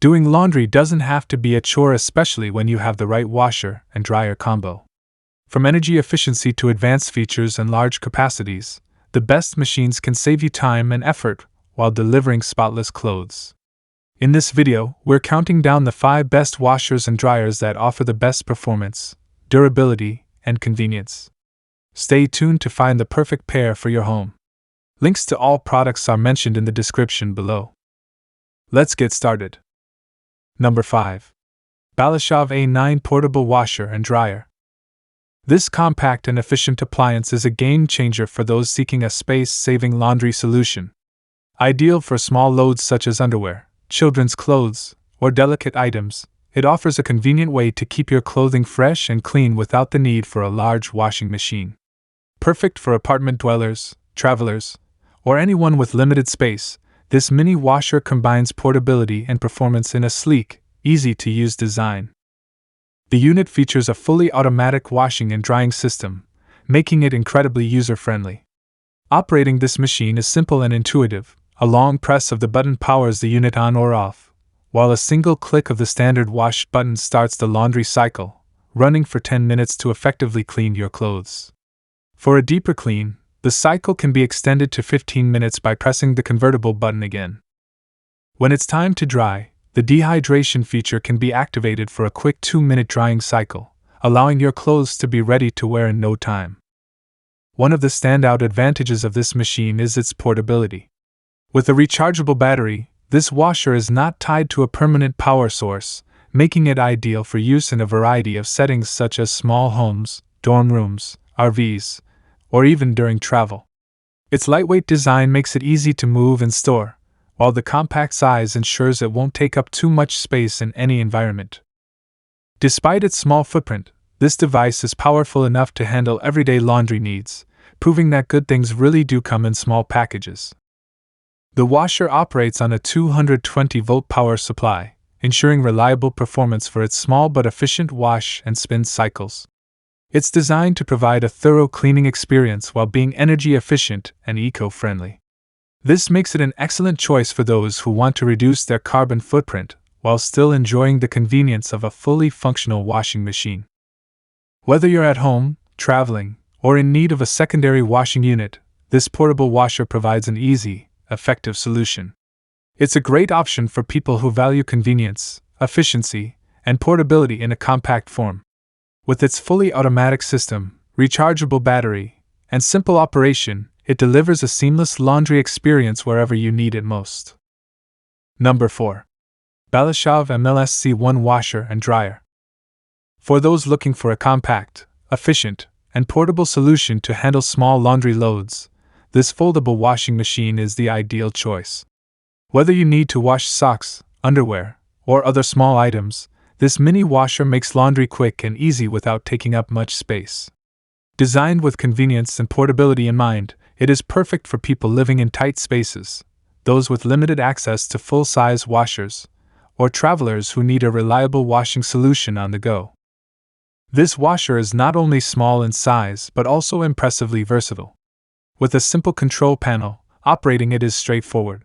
Doing laundry doesn't have to be a chore, especially when you have the right washer and dryer combo. From energy efficiency to advanced features and large capacities, the best machines can save you time and effort while delivering spotless clothes. In this video, we're counting down the 5 best washers and dryers that offer the best performance, durability, and convenience. Stay tuned to find the perfect pair for your home. Links to all products are mentioned in the description below. Let's get started. Number 5. Balashov A9 Portable Washer and Dryer. This compact and efficient appliance is a game changer for those seeking a space-saving laundry solution. Ideal for small loads such as underwear, children's clothes, or delicate items, it offers a convenient way to keep your clothing fresh and clean without the need for a large washing machine. Perfect for apartment dwellers, travelers, or anyone with limited space, this mini washer combines portability and performance in a sleek, easy-to-use design. The unit features a fully automatic washing and drying system, making it incredibly user-friendly. Operating this machine is simple and intuitive. A long press of the button powers the unit on or off, while a single click of the standard wash button starts the laundry cycle, running for 10 minutes to effectively clean your clothes. For a deeper clean, the cycle can be extended to 15 minutes by pressing the convertible button again. When it's time to dry, the dehydration feature can be activated for a quick 2-minute drying cycle, allowing your clothes to be ready to wear in no time. One of the standout advantages of this machine is its portability. With a rechargeable battery, this washer is not tied to a permanent power source, making it ideal for use in a variety of settings such as small homes, dorm rooms, RVs, or even during travel. Its lightweight design makes it easy to move and store, while the compact size ensures it won't take up too much space in any environment. Despite its small footprint, this device is powerful enough to handle everyday laundry needs, proving that good things really do come in small packages. The washer operates on a 220-volt power supply, ensuring reliable performance for its small but efficient wash and spin cycles. It's designed to provide a thorough cleaning experience while being energy efficient and eco-friendly. This makes it an excellent choice for those who want to reduce their carbon footprint while still enjoying the convenience of a fully functional washing machine. Whether you're at home, traveling, or in need of a secondary washing unit, this portable washer provides an easy, effective solution. It's a great option for people who value convenience, efficiency, and portability in a compact form. With its fully automatic system, rechargeable battery, and simple operation, it delivers a seamless laundry experience wherever you need it most. Number 4. Balashov MLSC1 Washer and Dryer. For those looking for a compact, efficient, and portable solution to handle small laundry loads, this foldable washing machine is the ideal choice. Whether you need to wash socks, underwear, or other small items, this mini washer makes laundry quick and easy without taking up much space. Designed with convenience and portability in mind, it is perfect for people living in tight spaces, those with limited access to full-size washers, or travelers who need a reliable washing solution on the go. This washer is not only small in size but also impressively versatile. With a simple control panel, operating it is straightforward.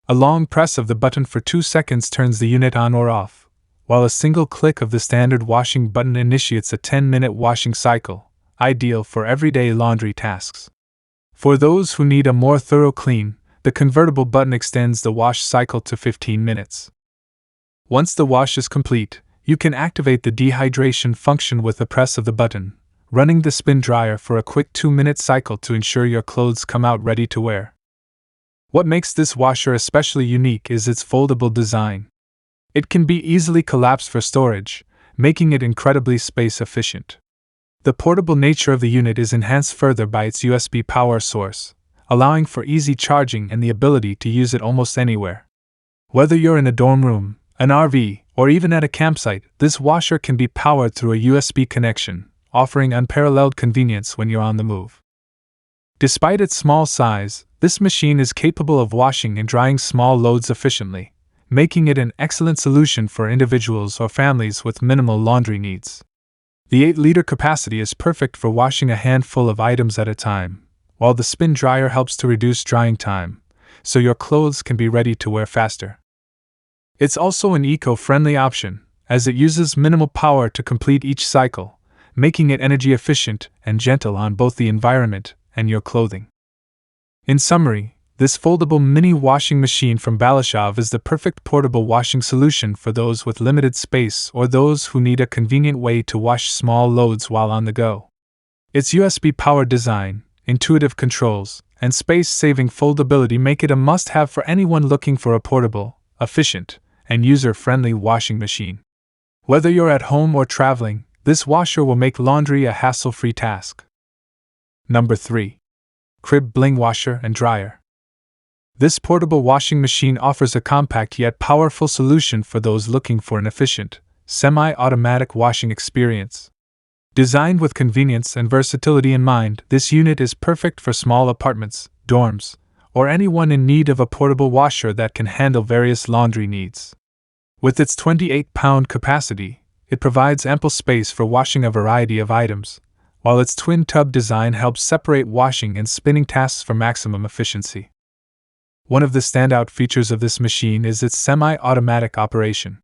A long press of the button for 2 seconds turns the unit on or off, while a single click of the standard washing button initiates a 10-minute washing cycle, ideal for everyday laundry tasks. For those who need a more thorough clean, the convertible button extends the wash cycle to 15 minutes. Once the wash is complete, you can activate the dehydration function with a press of the button, running the spin dryer for a quick 2-minute cycle to ensure your clothes come out ready to wear. What makes this washer especially unique is its foldable design. It can be easily collapsed for storage, making it incredibly space efficient. The portable nature of the unit is enhanced further by its USB power source, allowing for easy charging and the ability to use it almost anywhere. Whether you're in a dorm room, an RV, or even at a campsite, this washer can be powered through a USB connection, offering unparalleled convenience when you're on the move. Despite its small size, this machine is capable of washing and drying small loads efficiently, making it an excellent solution for individuals or families with minimal laundry needs. The 8-liter capacity is perfect for washing a handful of items at a time, while the spin dryer helps to reduce drying time, so your clothes can be ready to wear faster. It's also an eco-friendly option, as it uses minimal power to complete each cycle, making it energy efficient and gentle on both the environment and your clothing. In summary, this foldable mini washing machine from Balashov is the perfect portable washing solution for those with limited space or those who need a convenient way to wash small loads while on the go. Its USB-powered design, intuitive controls, and space-saving foldability make it a must-have for anyone looking for a portable, efficient, and user-friendly washing machine. Whether you're at home or traveling, this washer will make laundry a hassle-free task. Number 3. Krib Bling Washer and Dryer. This portable washing machine offers a compact yet powerful solution for those looking for an efficient, semi-automatic washing experience. Designed with convenience and versatility in mind, this unit is perfect for small apartments, dorms, or anyone in need of a portable washer that can handle various laundry needs. With its 28-pound capacity, it provides ample space for washing a variety of items, while its twin tub design helps separate washing and spinning tasks for maximum efficiency. One of the standout features of this machine is its semi-automatic operation.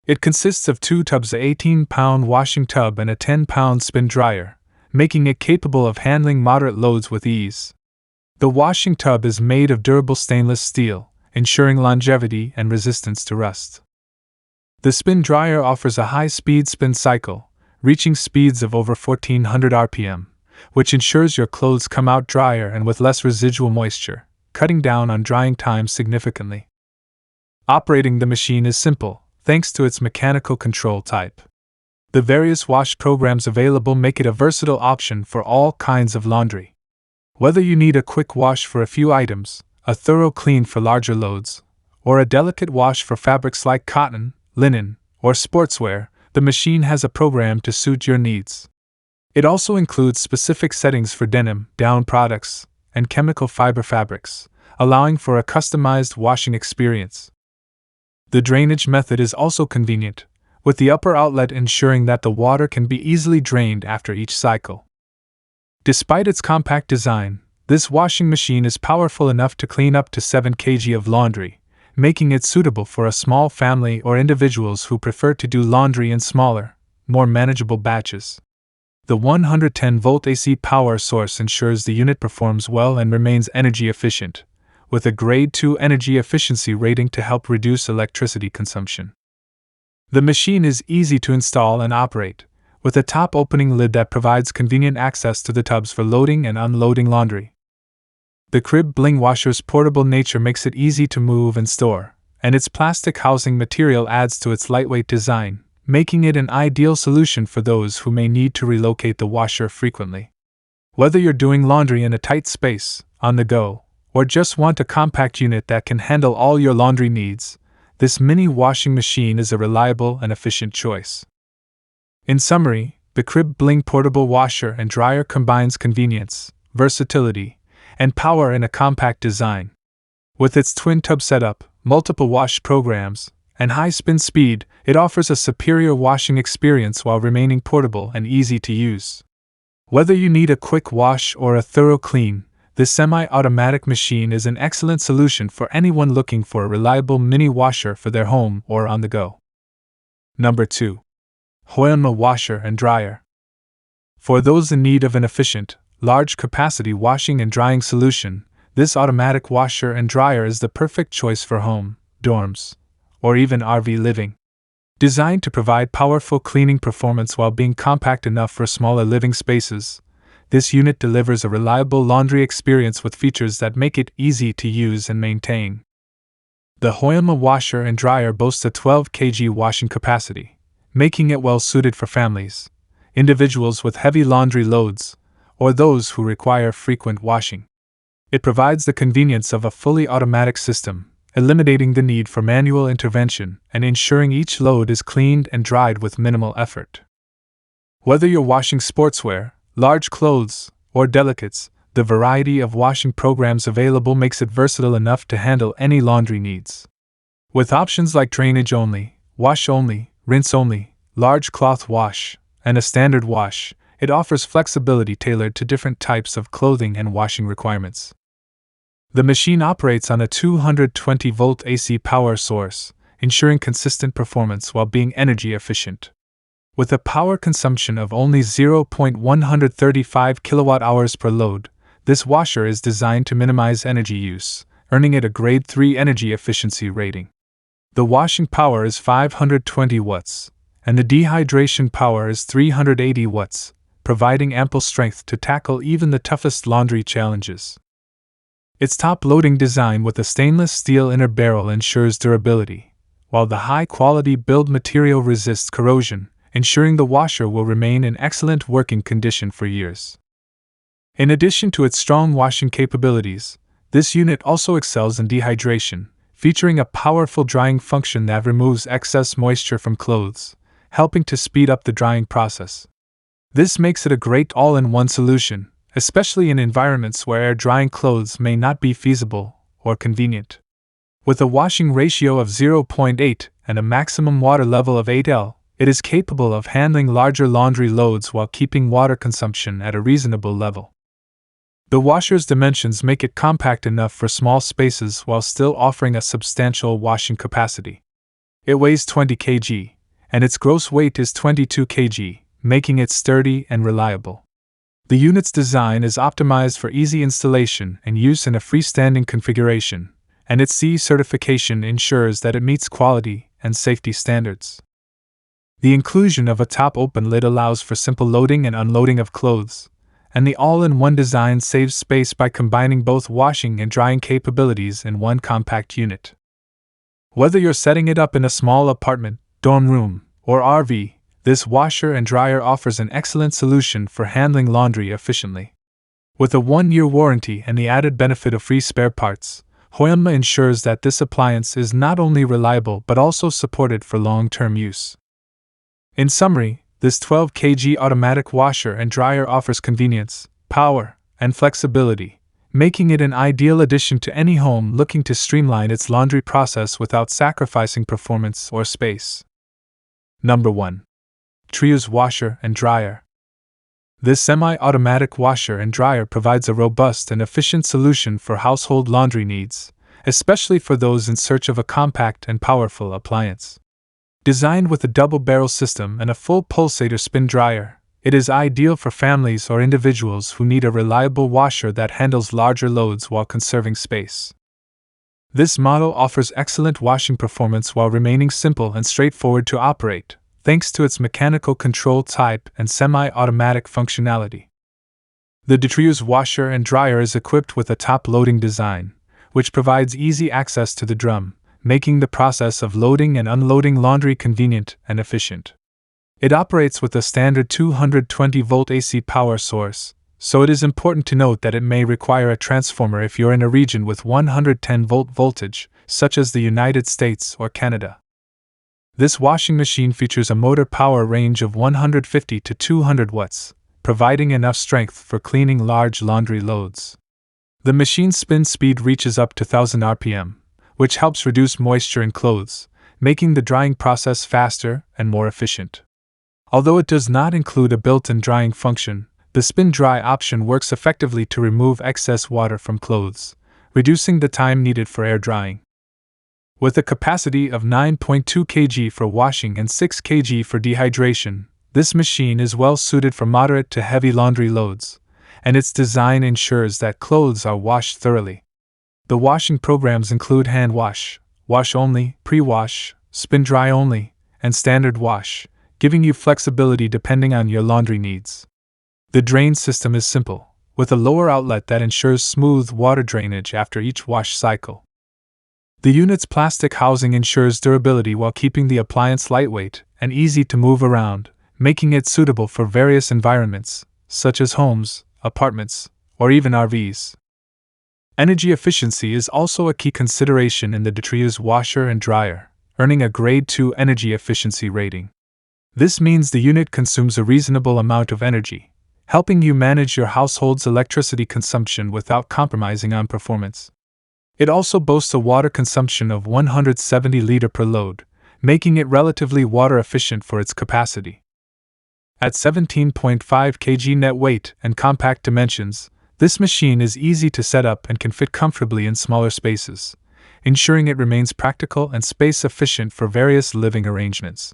It consists of two tubs, an 18-pound washing tub and a 10-pound spin dryer, making it capable of handling moderate loads with ease. The washing tub is made of durable stainless steel, ensuring longevity and resistance to rust. The spin dryer offers a high-speed spin cycle, reaching speeds of over 1400 RPM, which ensures your clothes come out drier and with less residual moisture, cutting down on drying time significantly. Operating the machine is simple, thanks to its mechanical control type. The various wash programs available make it a versatile option for all kinds of laundry. Whether you need a quick wash for a few items, a thorough clean for larger loads, or a delicate wash for fabrics like cotton, linen, or sportswear, the machine has a program to suit your needs. It also includes specific settings for denim, down products, and chemical fiber fabrics, allowing for a customized washing experience. The drainage method is also convenient, with the upper outlet ensuring that the water can be easily drained after each cycle. Despite its compact design, this washing machine is powerful enough to clean up to 7 kg of laundry, making it suitable for a small family or individuals who prefer to do laundry in smaller, more manageable batches. The 110-volt AC power source ensures the unit performs well and remains energy efficient, with a Grade 2 energy efficiency rating to help reduce electricity consumption. The machine is easy to install and operate, with a top-opening lid that provides convenient access to the tubs for loading and unloading laundry. The Krib Bling washer's portable nature makes it easy to move and store, and its plastic housing material adds to its lightweight design, making it an ideal solution for those who may need to relocate the washer frequently. Whether you're doing laundry in a tight space, on the go, or just want a compact unit that can handle all your laundry needs, this mini washing machine is a reliable and efficient choice. In summary, the Krib Bling portable washer and dryer combines convenience, versatility, and power in a compact design. With its twin tub setup, multiple wash programs, and high spin speed, it offers a superior washing experience while remaining portable and easy to use. Whether you need a quick wash or a thorough clean, this semi-automatic machine is an excellent solution for anyone looking for a reliable mini washer for their home or on the go. Number 2. Haoyunma Washer and Dryer. For those in need of an efficient, large-capacity washing and drying solution, this automatic washer and dryer is the perfect choice for home, dorms, or even RV living. Designed to provide powerful cleaning performance while being compact enough for smaller living spaces, this unit delivers a reliable laundry experience with features that make it easy to use and maintain. The Haoyunma washer and dryer boasts a 12 kg washing capacity, making it well suited for families, individuals with heavy laundry loads, or those who require frequent washing. It provides the convenience of a fully automatic system, eliminating the need for manual intervention and ensuring each load is cleaned and dried with minimal effort. Whether you're washing sportswear, large clothes, or delicates, the variety of washing programs available makes it versatile enough to handle any laundry needs. With options like drainage only, wash only, rinse only, large cloth wash, and a standard wash, it offers flexibility tailored to different types of clothing and washing requirements. The machine operates on a 220-volt AC power source, ensuring consistent performance while being energy efficient. With a power consumption of only 0.135 kWh per load, this washer is designed to minimize energy use, earning it a Grade 3 energy efficiency rating. The washing power is 520 watts, and the dehydration power is 380 watts, providing ample strength to tackle even the toughest laundry challenges. Its top-loading design with a stainless steel inner barrel ensures durability, while the high-quality build material resists corrosion, ensuring the washer will remain in excellent working condition for years. In addition to its strong washing capabilities, this unit also excels in dehydration, featuring a powerful drying function that removes excess moisture from clothes, helping to speed up the drying process. This makes it a great all-in-one solution, especially in environments where air-drying clothes may not be feasible or convenient. With a washing ratio of 0.8 and a maximum water level of 8L, it is capable of handling larger laundry loads while keeping water consumption at a reasonable level. The washer's dimensions make it compact enough for small spaces while still offering a substantial washing capacity. It weighs 20 kg, and its gross weight is 22 kg, making it sturdy and reliable. The unit's design is optimized for easy installation and use in a freestanding configuration, and its CE certification ensures that it meets quality and safety standards. The inclusion of a top-open lid allows for simple loading and unloading of clothes, and the all-in-one design saves space by combining both washing and drying capabilities in one compact unit. Whether you're setting it up in a small apartment, dorm room, or RV, this washer and dryer offers an excellent solution for handling laundry efficiently. With a 1-year warranty and the added benefit of free spare parts, Haoyunma ensures that this appliance is not only reliable but also supported for long-term use. In summary, this 12 kg automatic washer and dryer offers convenience, power, and flexibility, making it an ideal addition to any home looking to streamline its laundry process without sacrificing performance or space. Number 1. Dutrieux washer and dryer. This semi-automatic washer and dryer provides a robust and efficient solution for household laundry needs, especially for those in search of a compact and powerful appliance. Designed with a double-barrel system and a full pulsator spin dryer, it is ideal for families or individuals who need a reliable washer that handles larger loads while conserving space. This model offers excellent washing performance while remaining simple and straightforward to operate, thanks to its mechanical control type and semi-automatic functionality. The Dutrieux washer and dryer is equipped with a top-loading design, which provides easy access to the drum, making the process of loading and unloading laundry convenient and efficient. It operates with a standard 220-volt AC power source, so it is important to note that it may require a transformer if you're in a region with 110-volt voltage, such as the United States or Canada. This washing machine features a motor power range of 150 to 200 watts, providing enough strength for cleaning large laundry loads. The machine's spin speed reaches up to 1000 RPM, which helps reduce moisture in clothes, making the drying process faster and more efficient. Although it does not include a built-in drying function, the spin-dry option works effectively to remove excess water from clothes, reducing the time needed for air drying. With a capacity of 9.2 kg for washing and 6 kg for dehydration, this machine is well suited for moderate to heavy laundry loads, and its design ensures that clothes are washed thoroughly. The washing programs include hand wash, wash only, pre-wash, spin dry only, and standard wash, giving you flexibility depending on your laundry needs. The drain system is simple, with a lower outlet that ensures smooth water drainage after each wash cycle. The unit's plastic housing ensures durability while keeping the appliance lightweight and easy to move around, making it suitable for various environments, such as homes, apartments, or even RVs. Energy efficiency is also a key consideration in the Dutrieux washer and dryer, earning a Grade 2 energy efficiency rating. This means the unit consumes a reasonable amount of energy, helping you manage your household's electricity consumption without compromising on performance. It also boasts a water consumption of 170 liters per load, making it relatively water efficient for its capacity. At 17.5 kg net weight and compact dimensions, this machine is easy to set up and can fit comfortably in smaller spaces, ensuring it remains practical and space efficient for various living arrangements.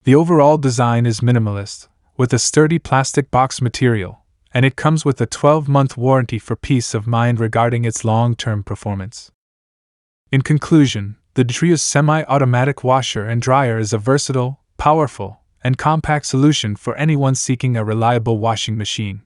The overall design is minimalist, with a sturdy plastic box material, and it comes with a 12-month warranty for peace of mind regarding its long-term performance. In conclusion, the Dutrieux semi-automatic washer and dryer is a versatile, powerful, and compact solution for anyone seeking a reliable washing machine.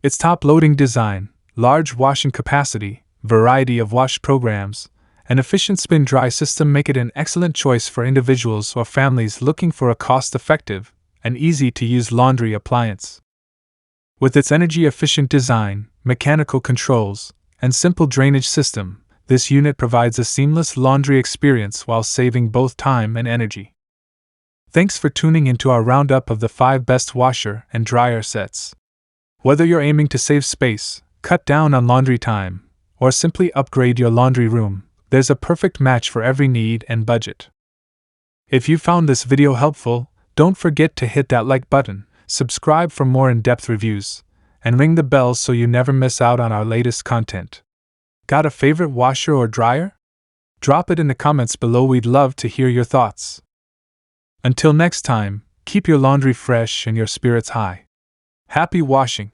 Its top-loading design, large washing capacity, variety of wash programs, and efficient spin-dry system make it an excellent choice for individuals or families looking for a cost-effective and easy-to-use laundry appliance. With its energy-efficient design, mechanical controls, and simple drainage system, this unit provides a seamless laundry experience while saving both time and energy. Thanks for tuning into our roundup of the 5 best washer and dryer sets. Whether you're aiming to save space, cut down on laundry time, or simply upgrade your laundry room, there's a perfect match for every need and budget. If you found this video helpful, don't forget to hit that like button, subscribe for more in-depth reviews, and ring the bell so you never miss out on our latest content. Got a favorite washer or dryer? Drop it in the comments below, we'd love to hear your thoughts. Until next time, keep your laundry fresh and your spirits high. Happy washing!